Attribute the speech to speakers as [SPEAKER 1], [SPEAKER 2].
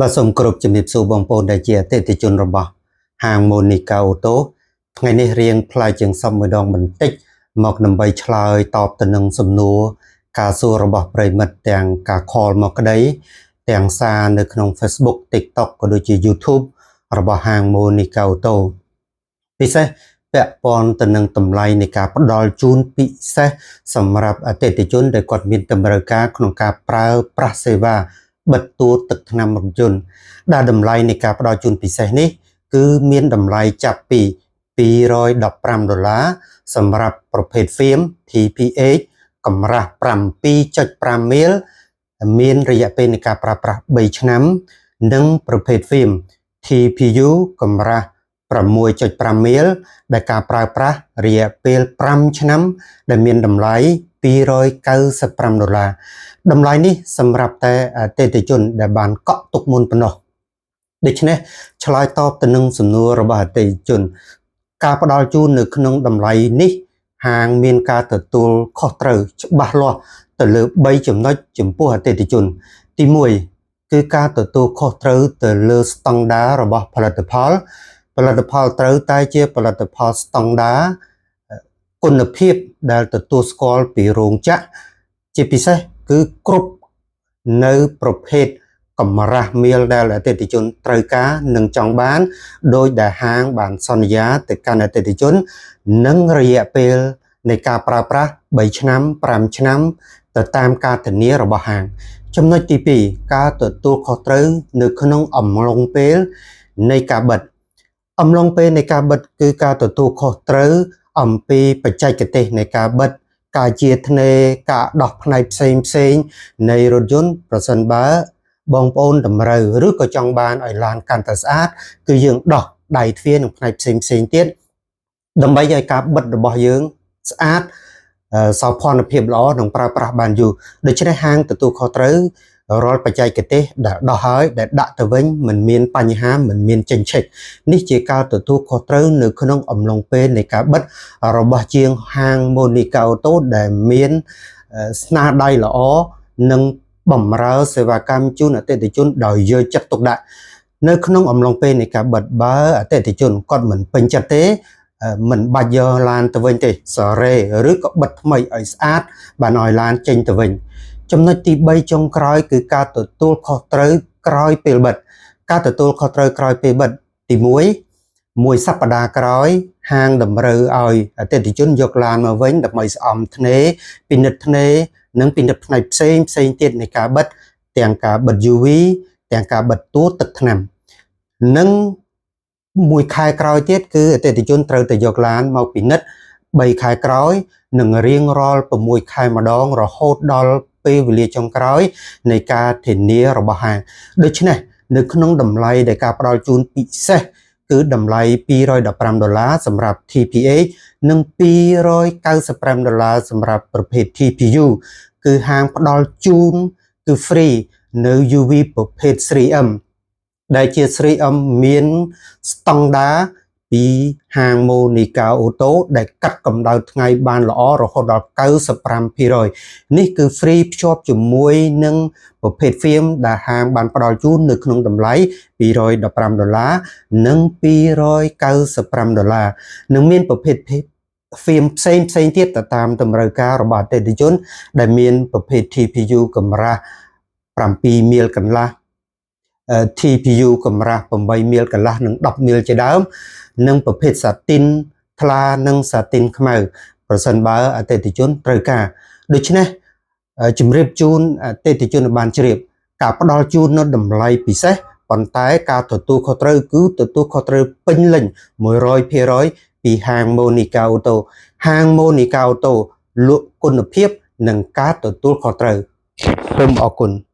[SPEAKER 1] បាទសូមគោរពជំរាបសួរបងប្អូនដែលជាអតិថិជនរបស់ហាង Monica Auto ថ្ងៃនេះរៀងផ្លាយជាងសពមួយដងបន្តិចមកដើម្បីឆ្លើយតបទៅនឹងសំណួរការសួររបស់ប្រិមិត្តទាំងការ call មកក្តីទាំងសារនៅក្នុង Facebook TikTok ក៏ដូចជា YouTube របស់ហាង Monica Auto ពិសេសពាក់ព័ន្ធទៅនឹងតម្លៃនៃការផ្ដល់ជូនពិសេសសម្រាប់អតិថិជនដែលគាត់មានតម្រូវការក្នុងការប្រើប្រាស់សេវាបិទតួទឹកថ្នាំរថយន្តដែលតម្លៃនៃការផ្ដល់ជូនពិសេសនេះគឺមានតម្លៃចាប់ពី$215សម្រាប់ប្រភេទ FIM TPH កម្រាស់ 7.5 មីលមានរយៈពេលនៃការប្រើប្រាស់3ឆ្នាំនិងប្រភេទ FIM TPU កម្រាស់ 6.5 មីលដែលការប្រើប្រាស់រយៈពេល5ឆ្នាំដែលមានតម្លៃ$295តម្លៃនេះសម្រាប់តែអតិថិជនដែលបានកក់ទុកមុនប៉ុណ្ណោះដូច្នេះឆ្លើយតបទៅនឹងសំណួររបស់អតិថិជនការផ្ដល់ជូននៅក្នុងតម្លៃនេះហាងមានការទទួលខុសត្រូវច្បាស់លាស់ទៅលើ3ចំណុចចំពោះអតិថិជនទី1គឺការទទួលខុសត្រូវទៅលើស្តង់ដាររបស់ផលិតផលត្រូវតែជាផលិតផលស្តង់ដារគុណភាពដែលទទួលស្គាល់ពីរោងចក្រជាពិសេសគឺគ្រប់នៅប្រភេទកម្រាស់មីលដែលអតិថិជនត្រូវការនិងចង់បានដោយដែលហាងបានសន្យាទៅកាន់អតិថិជននិងរយៈពេលនៃការប្រើប្រាស់3ឆ្នាំ5ឆ្នាំទៅតាមការធានារបស់ហាងចំណុចទី2ការទទួលខុសត្រូវនៅក្នុងអំឡុងពេលនៃការបិទអំឡុងពេលនៃការបិទគឺការទទួលខុសត្រូវអំពីបច្ចេកទេសនៃការបិទការជាធ្នេរការដោះផ្នែកផ្សេងនៃរថយន្តប្រសិនបើបងប្អូនតម្រូវឬក៏ចង់បានឲ្យឡានកាន់តែស្អាតគឺយើងដោះដៃទ្វារនិងផ្នែកផ្សេងទៀតដើម្បីឲ្យការបិទរបស់យើងស្អាតសោភ័ណភាពល្អនិងប្រើប្រាស់បានយូរដូច្នេះហាងទទួលខុសត្រូវរាល់បច្ចេកទេសដែលដោះហើយដែលដាក់ទៅវិញមិនមានបញ្ហាមិនមានចេញឆេកនេះជាការទទួលខុសត្រូវនៅក្នុងអំឡុងពេលនៃការបិទរបស់ជាងហាង Monica Auto ដែលមានស្នាដៃល្អនិងបម្រើសេវាកម្មជូនអតិថិជនដោយយកចិត្តទុកដាក់នៅក្នុងអំឡុងពេលនៃការបិទបើអតិថិជនគាត់មិនពេញចិត្តទេមិនបាច់យកឡានទៅវិញទេសារ៉េឬក៏បិទថ្មីឲ្យស្អាតបានឲ្យឡានចេញទៅវិញចំណុចទី3ចុងក្រោយគឺការទទួលខុសត្រូវក្រោយពេលបិទការទទួលខុសត្រូវក្រោយពេលបិទទី1មួយសប្តាហ៍ក្រោយហាងតម្រូវឲ្យអតិថិជនយកឡានមកវិញដើម្បីស្អំធ្នេរពិនិត្យធ្នេរនិងពិនិត្យផ្នែកផ្សេងទៀតនៃការបិទទាំងការបិទ UV ទាំងការបិទតួទឹកថ្នាំនិងមួយខែក្រោយទៀតគឺអតិថិជនត្រូវតែយកឡានមកពិនិត្យ3ខែក្រោយនិងរៀងរាល់6ខែម្ដងរហូតដល់ពេលវេលាចុងក្រោយនៃការធានារបស់ហាងដូច្នេះនៅក្នុងតម្លៃដែលការផ្ដល់ជូនពិសេសគឺតម្លៃ$215សម្រាប់ TPH និង$295សម្រាប់ប្រភេទ TPU គឺហាងផ្ដល់ជូនគឺ free នៅ UV ប្រភេទ 3M ដែលជា 3M មានស្តង់ដារពីហាង Monica Auto ដែលកាត់កម្ដៅថ្ងៃបានល្អរហូតដល់95%នេះគឺ free ភ្ជាប់ជាមួយនឹងប្រភេទ FIM ដែលហាងបានផ្ដល់ជូននៅក្នុងតម្លៃ$215និង$295និងមានប្រភេទ FIM ផ្សេងទៀតទៅតាមតម្រូវការរបស់អតិថិជនដែលមានប្រភេទ TPU កម្រាស់7មីលកន្លះTPU កម្រាស់8មីលកន្លះនិង10មីលជាដើមនិងប្រភេទសាទីនថ្លានិងសាទីនខ្មៅប្រសិនបើអតិថិជនត្រូវការដូច្នេះជំរាបជូនអតិថិជនបានជ្រាបការផ្ដល់ជូននៅតម្លៃពិសេសប៉ុន្តែការទទួលខុសត្រូវគឺទទួលខុសត្រូវពេញលេញ 100% ពីហាង Monica Auto ហាង Monica Auto លក់គុណភាពនិងការទទួលខុសត្រូវសូមអរគុណ